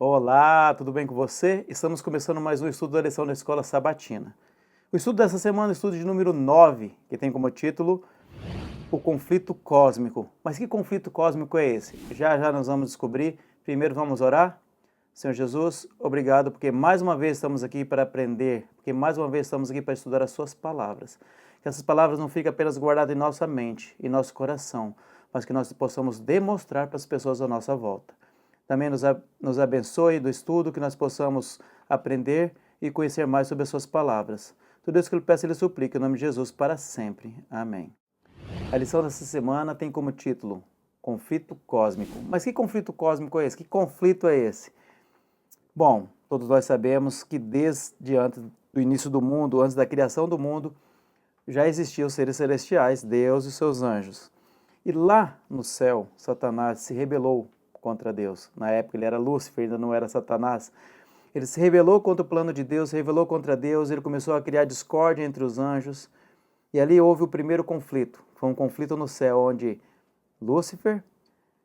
Olá, tudo bem com você? Estamos começando mais um estudo da lição da Escola Sabatina. O estudo dessa semana é o estudo de número 9, que tem como título O Conflito Cósmico. Mas que conflito cósmico é esse? Já já nós vamos descobrir. Primeiro vamos orar. Senhor Jesus, obrigado porque mais uma vez estamos aqui para aprender, porque mais uma vez estamos aqui para estudar as suas palavras. Que essas palavras não fiquem apenas guardadas em nossa mente, em nosso coração, mas que nós possamos demonstrar para as pessoas à nossa volta. Também nos abençoe do estudo, que nós possamos aprender e conhecer mais sobre as suas palavras. Tudo isso que eu lhe peço e lhe suplico, em nome de Jesus, para sempre. Amém. A lição dessa semana tem como título Conflito Cósmico. Mas que conflito cósmico é esse? Que conflito é esse? Bom, todos nós sabemos que desde antes do início do mundo, antes da criação do mundo, já existiam os seres celestiais, Deus e seus anjos. E lá no céu, Satanás se rebelou contra Deus. Na época ele era Lúcifer, ainda não era Satanás. Ele se rebelou contra o plano de Deus, se rebelou contra Deus, ele começou a criar discórdia entre os anjos. E ali houve o primeiro conflito. Foi um conflito no céu, onde Lúcifer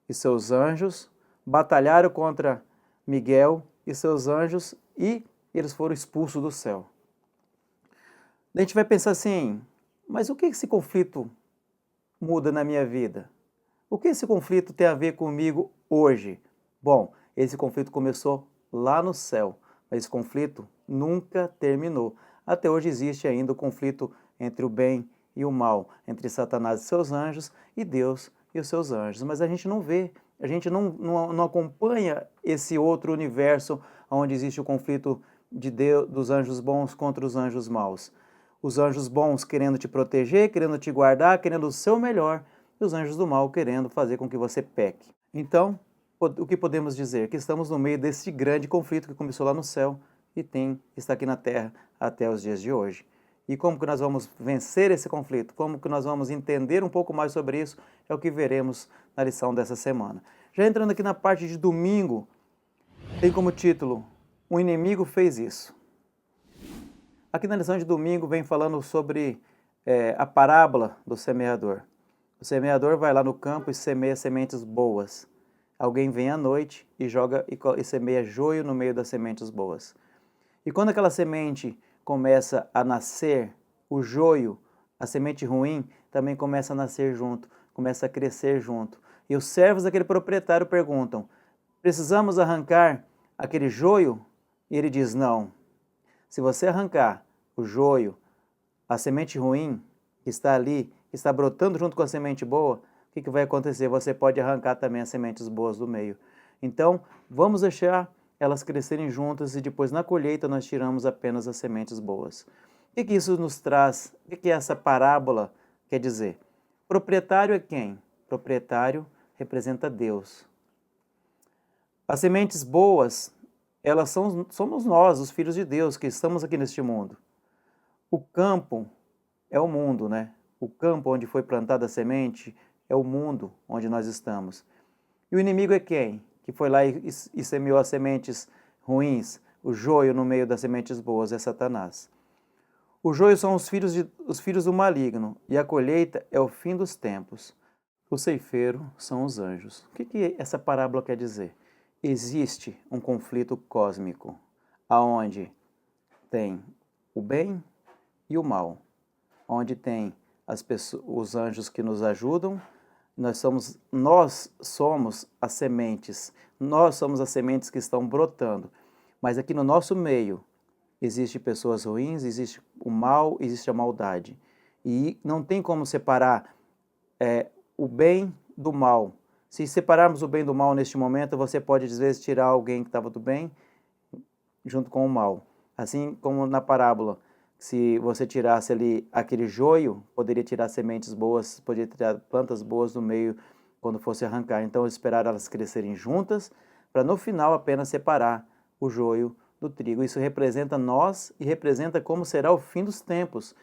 e seus anjos batalharam contra Miguel e seus anjos e eles foram expulsos do céu. A gente vai pensar assim, mas o que esse conflito muda na minha vida? O que esse conflito tem a ver comigo hoje? Bom, esse conflito começou lá no céu, mas esse conflito nunca terminou. Até hoje existe ainda o conflito entre o bem e o mal, entre Satanás e seus anjos e Deus e os seus anjos. Mas a gente não vê, a gente não acompanha esse outro universo onde existe o conflito de Deus, dos anjos bons contra os anjos maus. Os anjos bons querendo te proteger, querendo te guardar, querendo o seu melhor, e os anjos do mal querendo fazer com que você peque. Então, o que podemos dizer? Que estamos no meio desse grande conflito que começou lá no céu e está aqui na terra até os dias de hoje. E como que nós vamos vencer esse conflito? Como que nós vamos entender um pouco mais sobre isso? É o que veremos na lição dessa semana. Já entrando aqui na parte de domingo, tem como título, O Inimigo Fez Isso. Aqui na lição de domingo vem falando sobre a parábola do semeador. O semeador vai lá no campo e semeia sementes boas. Alguém vem à noite e joga e semeia joio no meio das sementes boas. E quando aquela semente começa a nascer, o joio, a semente ruim, também começa a nascer junto, começa a crescer junto. E os servos daquele proprietário perguntam, precisamos arrancar aquele joio? E ele diz, não. Se você arrancar o joio, a semente ruim que está ali, que está brotando junto com a semente boa, o que vai acontecer? Você pode arrancar também as sementes boas do meio. Então, vamos deixar elas crescerem juntas e depois na colheita nós tiramos apenas as sementes boas. O que isso nos traz? O que essa parábola quer dizer? Proprietário é quem? Proprietário representa Deus. As sementes boas, elas somos nós, os filhos de Deus, que estamos aqui neste mundo. O campo é o mundo, né? O campo onde foi plantada a semente é o mundo onde nós estamos. E o inimigo é quem? Que foi lá e semeou as sementes ruins, o joio no meio das sementes boas, é Satanás. O joio são os filhos do maligno, e a colheita é o fim dos tempos. O ceifeiro são os anjos. O que essa parábola quer dizer? Existe um conflito cósmico, aonde tem o bem e o mal, onde tem os anjos que nos ajudam, nós somos as sementes, nós somos as sementes que estão brotando, mas aqui no nosso meio existe pessoas ruins, existe o mal, existe a maldade, e não tem como separar o bem do mal. Se separarmos o bem do mal neste momento, você pode às vezes tirar alguém que estava do bem junto com o mal, assim como na parábola. Se você tirasse ali aquele joio, poderia tirar sementes boas, poderia tirar plantas boas do meio quando fosse arrancar. Então, esperar elas crescerem juntas, para no final apenas separar o joio do trigo. Isso representa nós e representa como será o fim dos tempos,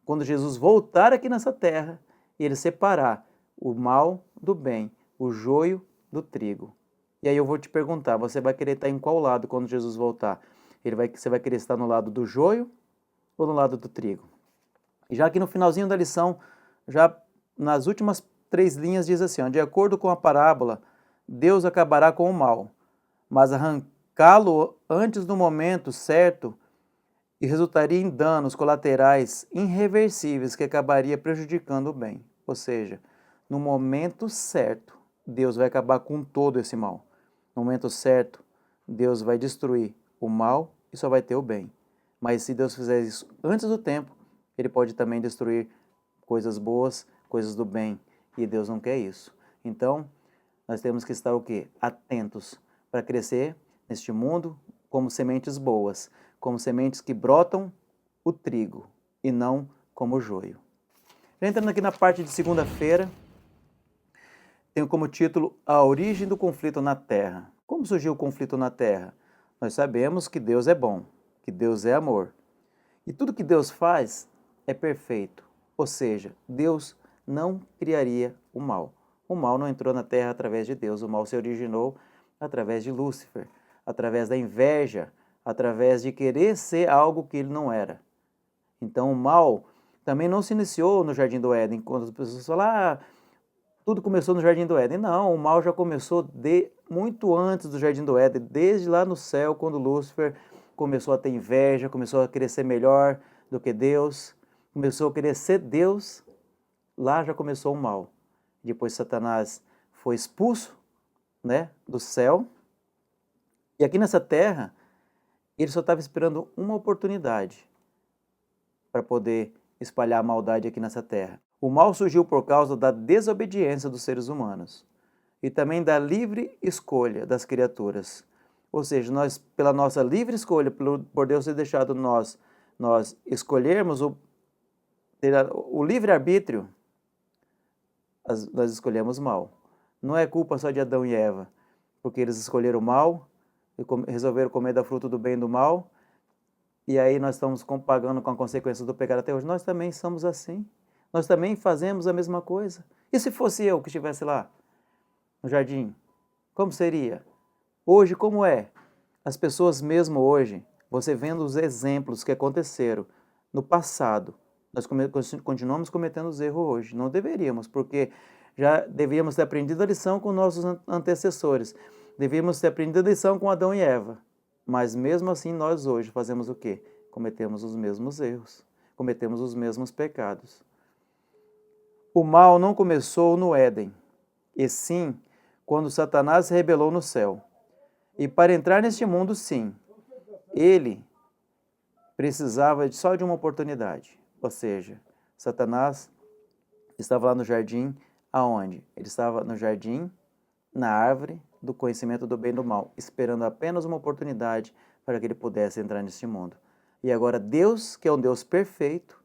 quando Jesus voltar aqui nessa terra e ele separar o mal do bem, o joio do trigo. E aí eu vou te perguntar, você vai querer estar em qual lado quando Jesus voltar? Você vai querer estar no lado do joio ou no lado do trigo? E já aqui no finalzinho da lição, já nas últimas 3 linhas diz assim, ó, de acordo com a parábola, Deus acabará com o mal, mas aplicá-lo antes do momento certo e resultaria em danos colaterais irreversíveis que acabaria prejudicando o bem. Ou seja, no momento certo, Deus vai acabar com todo esse mal. No momento certo, Deus vai destruir o mal e só vai ter o bem. Mas se Deus fizer isso antes do tempo, Ele pode também destruir coisas boas, coisas do bem. E Deus não quer isso. Então, nós temos que estar o quê? Atentos para crescer neste mundo como sementes boas, como sementes que brotam o trigo e não como o joio. Já entrando aqui na parte de segunda-feira, tenho como título A Origem do Conflito na Terra. Como surgiu o conflito na Terra? Nós sabemos que Deus é bom, que Deus é amor. E tudo que Deus faz é perfeito. Ou seja, Deus não criaria o mal. O mal não entrou na Terra através de Deus. O mal se originou através de Lúcifer, através da inveja, através de querer ser algo que ele não era. Então o mal também não se iniciou no Jardim do Éden, quando as pessoas falam, tudo começou no Jardim do Éden. Não, o mal já começou muito antes do Jardim do Éden, desde lá no céu, quando Lúcifer começou a ter inveja, começou a querer ser melhor do que Deus, começou a querer ser Deus, lá já começou o mal. Depois Satanás foi expulso, do céu, e aqui nessa terra, ele só estava esperando uma oportunidade para poder espalhar a maldade aqui nessa terra. O mal surgiu por causa da desobediência dos seres humanos e também da livre escolha das criaturas. Ou seja, nós, pela nossa livre escolha, por Deus ter deixado nós escolhermos ter o livre-arbítrio, nós escolhemos mal. Não é culpa só de Adão e Eva, porque eles escolheram o mal, e resolveram comer da fruta do bem e do mal, e aí nós estamos pagando com a consequência do pecado até hoje. Nós também somos assim. Nós também fazemos a mesma coisa. E se fosse eu que estivesse lá, no jardim? Como seria? Hoje, como é? As pessoas mesmo hoje, você vendo os exemplos que aconteceram no passado, nós continuamos cometendo os erros hoje. Não deveríamos, porque já devíamos ter aprendido a lição com nossos antecessores. Devíamos ter aprendido a lição com Adão e Eva. Mas mesmo assim, nós hoje fazemos o quê? Cometemos os mesmos erros. Cometemos os mesmos pecados. O mal não começou no Éden, e sim quando Satanás se rebelou no céu. E para entrar neste mundo, sim, ele precisava só de uma oportunidade. Ou seja, Satanás estava lá no jardim, aonde? Ele estava no jardim, na árvore do conhecimento do bem e do mal, esperando apenas uma oportunidade para que ele pudesse entrar neste mundo. E agora Deus, que é um Deus perfeito,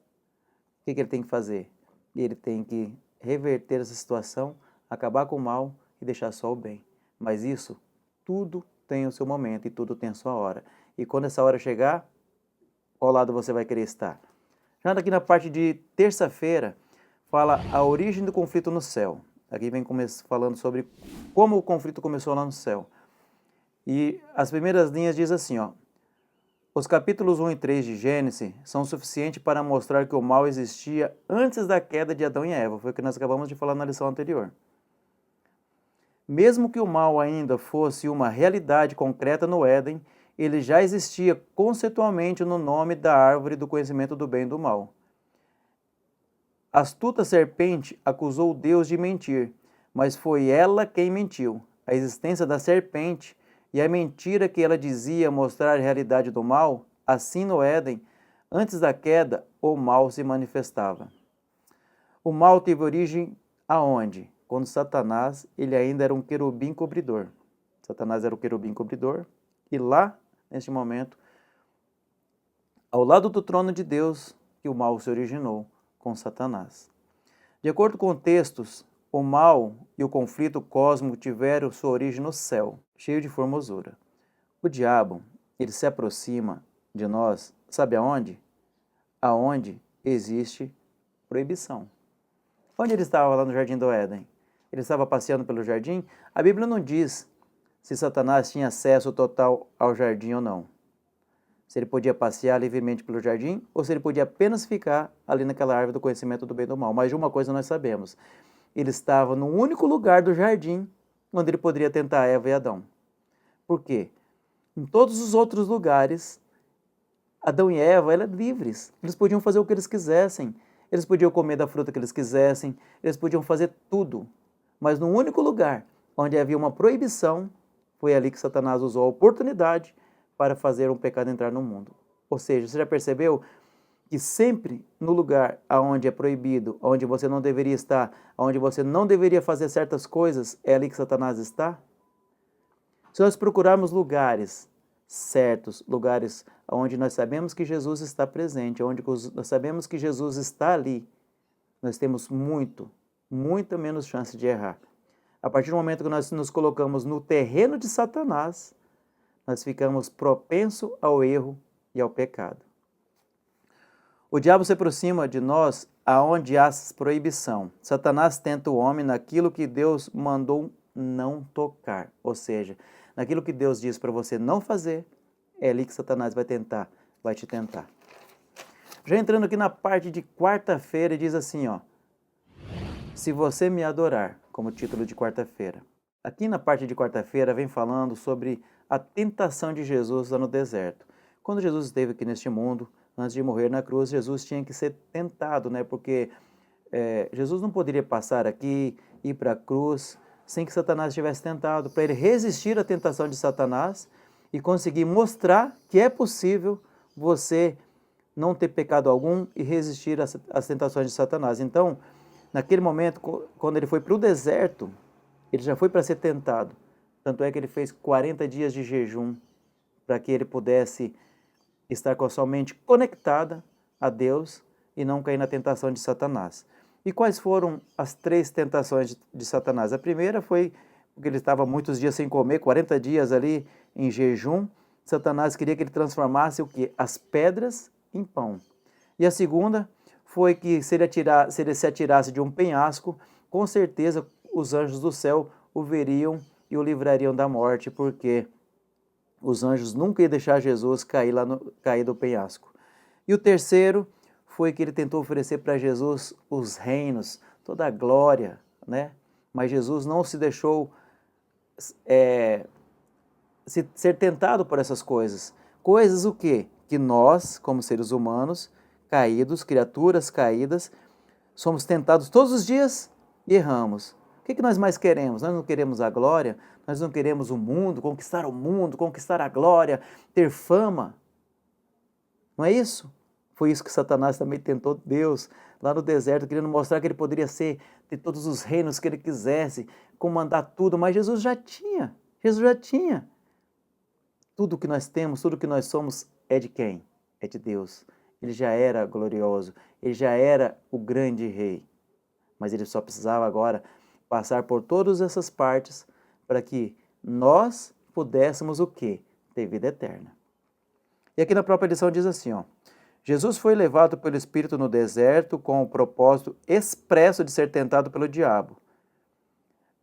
o que ele tem que fazer? Ele tem que reverter essa situação, acabar com o mal e deixar só o bem. Mas isso, tudo tem o seu momento e tudo tem a sua hora. E quando essa hora chegar, qual lado você vai querer estar? Já aqui na parte de terça-feira, fala a origem do conflito no céu. Aqui vem falando sobre como o conflito começou lá no céu. E as primeiras linhas diz assim, os capítulos 1 e 3 de Gênesis são suficientes para mostrar que o mal existia antes da queda de Adão e Eva. Foi o que nós acabamos de falar na lição anterior. Mesmo que o mal ainda fosse uma realidade concreta no Éden, ele já existia conceitualmente no nome da árvore do conhecimento do bem e do mal. A astuta serpente acusou Deus de mentir, mas foi ela quem mentiu. A existência da serpente e a mentira que ela dizia mostrar a realidade do mal, assim no Éden, antes da queda, o mal se manifestava. O mal teve origem aonde? Quando Satanás, ele ainda era um querubim cobridor. Satanás era o querubim cobridor, e lá, neste momento, ao lado do trono de Deus, que o mal se originou com Satanás. De acordo com textos, o mal e o conflito cósmico tiveram sua origem no céu, cheio de formosura. O diabo, ele se aproxima de nós, sabe aonde? Aonde existe proibição. Onde ele estava lá no Jardim do Éden? Ele estava passeando pelo jardim? A Bíblia não diz se Satanás tinha acesso total ao jardim ou não. Se ele podia passear livremente pelo jardim ou se ele podia apenas ficar ali naquela árvore do conhecimento do bem e do mal. Mas de uma coisa nós sabemos, ele estava no único lugar do jardim onde ele poderia tentar Eva e Adão. Por quê? Em todos os outros lugares, Adão e Eva eram livres. Eles podiam fazer o que eles quisessem. Eles podiam comer da fruta que eles quisessem. Eles podiam fazer tudo. Mas no único lugar onde havia uma proibição, foi ali que Satanás usou a oportunidade para fazer um pecado entrar no mundo. Ou seja, você já percebeu que sempre no lugar onde é proibido, onde você não deveria estar, onde você não deveria fazer certas coisas, é ali que Satanás está? Se nós procurarmos lugares certos, lugares onde nós sabemos que Jesus está presente, onde nós sabemos que Jesus está ali, nós temos muita menos chance de errar. A partir do momento que nós nos colocamos no terreno de Satanás, nós ficamos propensos ao erro e ao pecado. O diabo se aproxima de nós aonde há proibição. Satanás tenta o homem naquilo que Deus mandou não tocar. Ou seja, naquilo que Deus diz para você não fazer, é ali que Satanás vai te tentar. Já entrando aqui na parte de quarta-feira, diz assim, ó: se você me adorar, como título de quarta-feira. Aqui na parte de quarta-feira vem falando sobre a tentação de Jesus lá no deserto. Quando Jesus esteve aqui neste mundo, antes de morrer na cruz, Jesus tinha que ser tentado, né? Porque Jesus não poderia passar aqui, ir para a cruz, sem que Satanás tivesse tentado, para ele resistir à tentação de Satanás e conseguir mostrar que é possível você não ter pecado algum e resistir às tentações de Satanás. Então, naquele momento, quando ele foi para o deserto, ele já foi para ser tentado. Tanto é que ele fez 40 dias de jejum para que ele pudesse estar com a sua mente conectada a Deus e não cair na tentação de Satanás. E quais foram as 3 tentações de Satanás? A primeira foi porque ele estava muitos dias sem comer, 40 dias ali em jejum. Satanás queria que ele transformasse o quê? As pedras em pão. E a segunda foi que se ele se atirasse de um penhasco, com certeza os anjos do céu o veriam e o livrariam da morte, porque os anjos nunca iam deixar Jesus cair do penhasco. E o terceiro foi que ele tentou oferecer para Jesus os reinos, toda a glória, né? Mas Jesus não se deixou ser tentado por essas coisas. Coisas o quê? Que nós, como seres humanos, caídos, criaturas caídas, somos tentados todos os dias e erramos. O que nós mais queremos? Nós não queremos a glória, nós não queremos o mundo, conquistar a glória, ter fama. Não é isso? Foi isso que Satanás também tentou Deus lá no deserto, querendo mostrar que ele poderia ter todos os reinos que ele quisesse, comandar tudo, mas Jesus já tinha. Tudo que nós temos, tudo que nós somos é de quem? É de Deus. Ele já era glorioso, ele já era o grande rei. Mas ele só precisava agora passar por todas essas partes para que nós pudéssemos o quê? Ter vida eterna. E aqui na própria lição diz assim, ó: Jesus foi levado pelo Espírito no deserto com o propósito expresso de ser tentado pelo diabo.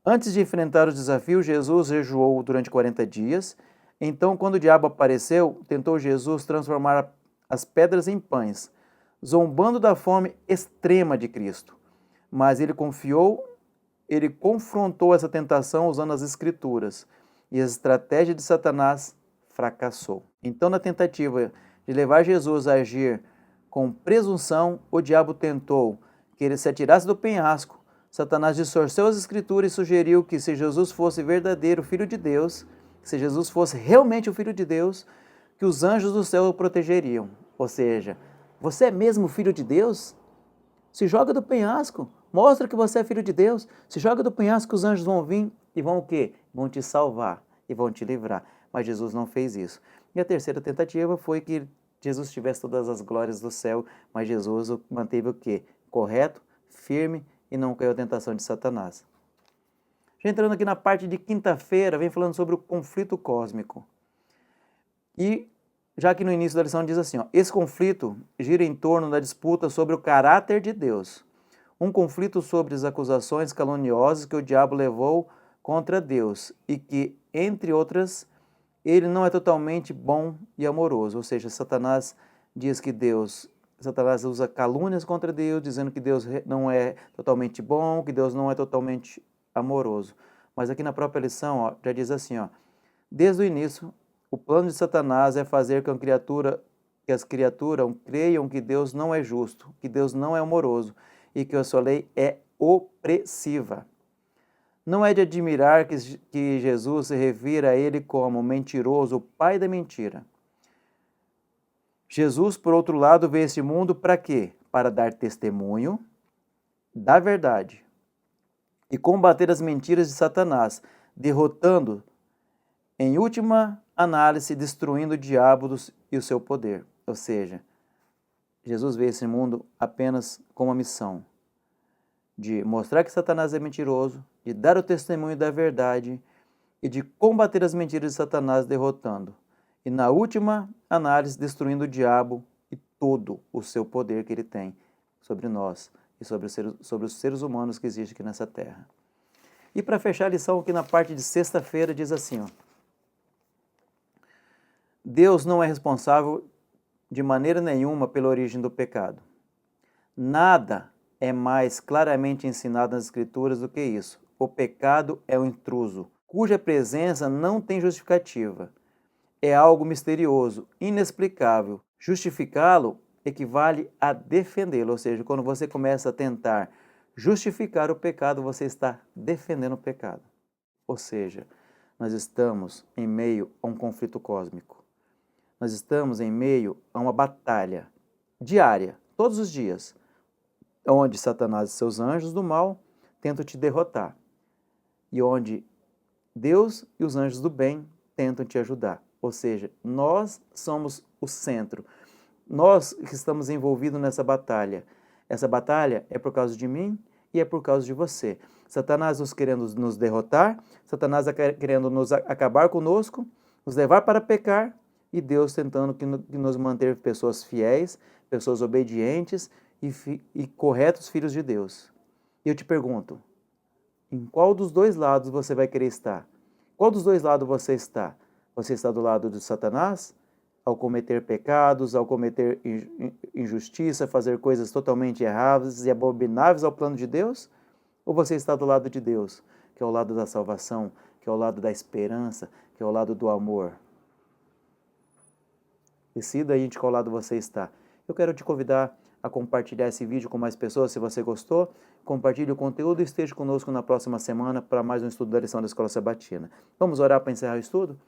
Antes de enfrentar os desafios, Jesus jejuou durante 40 dias. Então, quando o diabo apareceu, tentou Jesus transformar as pedras em pães, zombando da fome extrema de Cristo. Mas ele confrontou essa tentação usando as Escrituras, e a estratégia de Satanás fracassou. Então, na tentativa de levar Jesus a agir com presunção, o diabo tentou que ele se atirasse do penhasco. Satanás distorceu as Escrituras e sugeriu que se Jesus fosse verdadeiro Filho de Deus, se Jesus fosse realmente o Filho de Deus, que os anjos do céu o protegeriam. Ou seja, você é mesmo Filho de Deus? Se joga do penhasco, mostra que você é Filho de Deus, se joga do penhasco, os anjos vão vir e vão o quê? Vão te salvar e vão te livrar. Mas Jesus não fez isso. E a terceira tentativa foi que Jesus tivesse todas as glórias do céu, mas Jesus manteve o quê? Correto, firme e não caiu à tentação de Satanás. Já entrando aqui na parte de quinta-feira, vem falando sobre o conflito cósmico. E já que no início da lição diz assim, ó: esse conflito gira em torno da disputa sobre o caráter de Deus. Um conflito sobre as acusações caluniosas que o diabo levou contra Deus e que, entre outras, ele não é totalmente bom e amoroso. Ou seja, Satanás diz que Satanás usa calúnias contra Deus, dizendo que Deus não é totalmente bom, que Deus não é totalmente amoroso. Mas aqui na própria lição, ó, já diz assim, ó: desde o início, O plano de Satanás é fazer com que as criaturas creiam que Deus não é justo, que Deus não é amoroso e que a sua lei é opressiva. Não é de admirar que Jesus se revira a ele como mentiroso, o pai da mentira. Jesus, por outro lado, veio a este mundo para quê? Para dar testemunho da verdade e combater as mentiras de Satanás, derrotando, em última análise, destruindo o diabo e o seu poder. Ou seja, Jesus veio a esse mundo apenas com uma missão de mostrar que Satanás é mentiroso, de dar o testemunho da verdade e de combater as mentiras de Satanás, derrotando. E na última análise, destruindo o diabo e todo o seu poder que ele tem sobre nós e sobre os seres humanos que existem aqui nessa terra. E para fechar a lição, aqui na parte de sexta-feira, diz assim, ó, Deus não é responsável de maneira nenhuma pela origem do pecado. Nada é mais claramente ensinado nas Escrituras do que isso. O pecado é um intruso, cuja presença não tem justificativa. É algo misterioso, inexplicável. Justificá-lo equivale a defendê-lo, ou seja, quando você começa a tentar justificar o pecado, você está defendendo o pecado. Ou seja, nós estamos em meio a um conflito cósmico. Nós estamos em meio a uma batalha diária, todos os dias, onde Satanás e seus anjos do mal tentam te derrotar e onde Deus e os anjos do bem tentam te ajudar. Ou seja, nós somos o centro. Nós que estamos envolvidos nessa batalha. Essa batalha é por causa de mim e é por causa de você. Satanás querendo nos derrotar, Satanás querendo acabar conosco, nos levar para pecar, e Deus tentando que nos manter pessoas fiéis, pessoas obedientes e corretos filhos de Deus. E eu te pergunto, em qual dos dois lados você vai querer estar? Qual dos dois lados você está? Você está do lado de Satanás, ao cometer pecados, ao cometer injustiça, fazer coisas totalmente erradas e abomináveis ao plano de Deus? Ou você está do lado de Deus, que é o lado da salvação, que é o lado da esperança, que é o lado do amor? Decida aí de qual lado você está. Eu quero te convidar a compartilhar esse vídeo com mais pessoas. Se você gostou, compartilhe o conteúdo e esteja conosco na próxima semana para mais um estudo da lição da Escola Sabatina. Vamos orar para encerrar o estudo?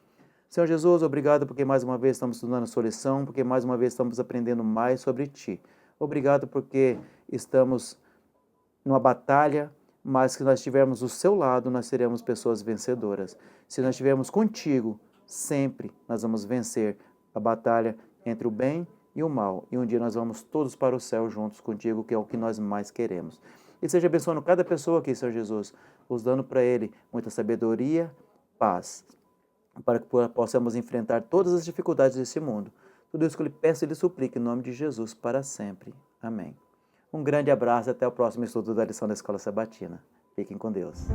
Senhor Jesus, obrigado porque mais uma vez estamos estudando a sua lição, porque mais uma vez estamos aprendendo mais sobre Ti. Obrigado porque estamos numa batalha, mas que nós estivermos do seu lado, nós seremos pessoas vencedoras. Se nós estivermos contigo, sempre nós vamos vencer a batalha entre o bem e o mal. E um dia nós vamos todos para o céu juntos contigo, que é o que nós mais queremos. E seja abençoando cada pessoa aqui, Senhor Jesus, nos dando para ele muita sabedoria, paz, para que possamos enfrentar todas as dificuldades desse mundo. Tudo isso que eu lhe peço e lhe suplico em nome de Jesus para sempre. Amém. Um grande abraço e até o próximo estudo da lição da Escola Sabatina. Fiquem com Deus.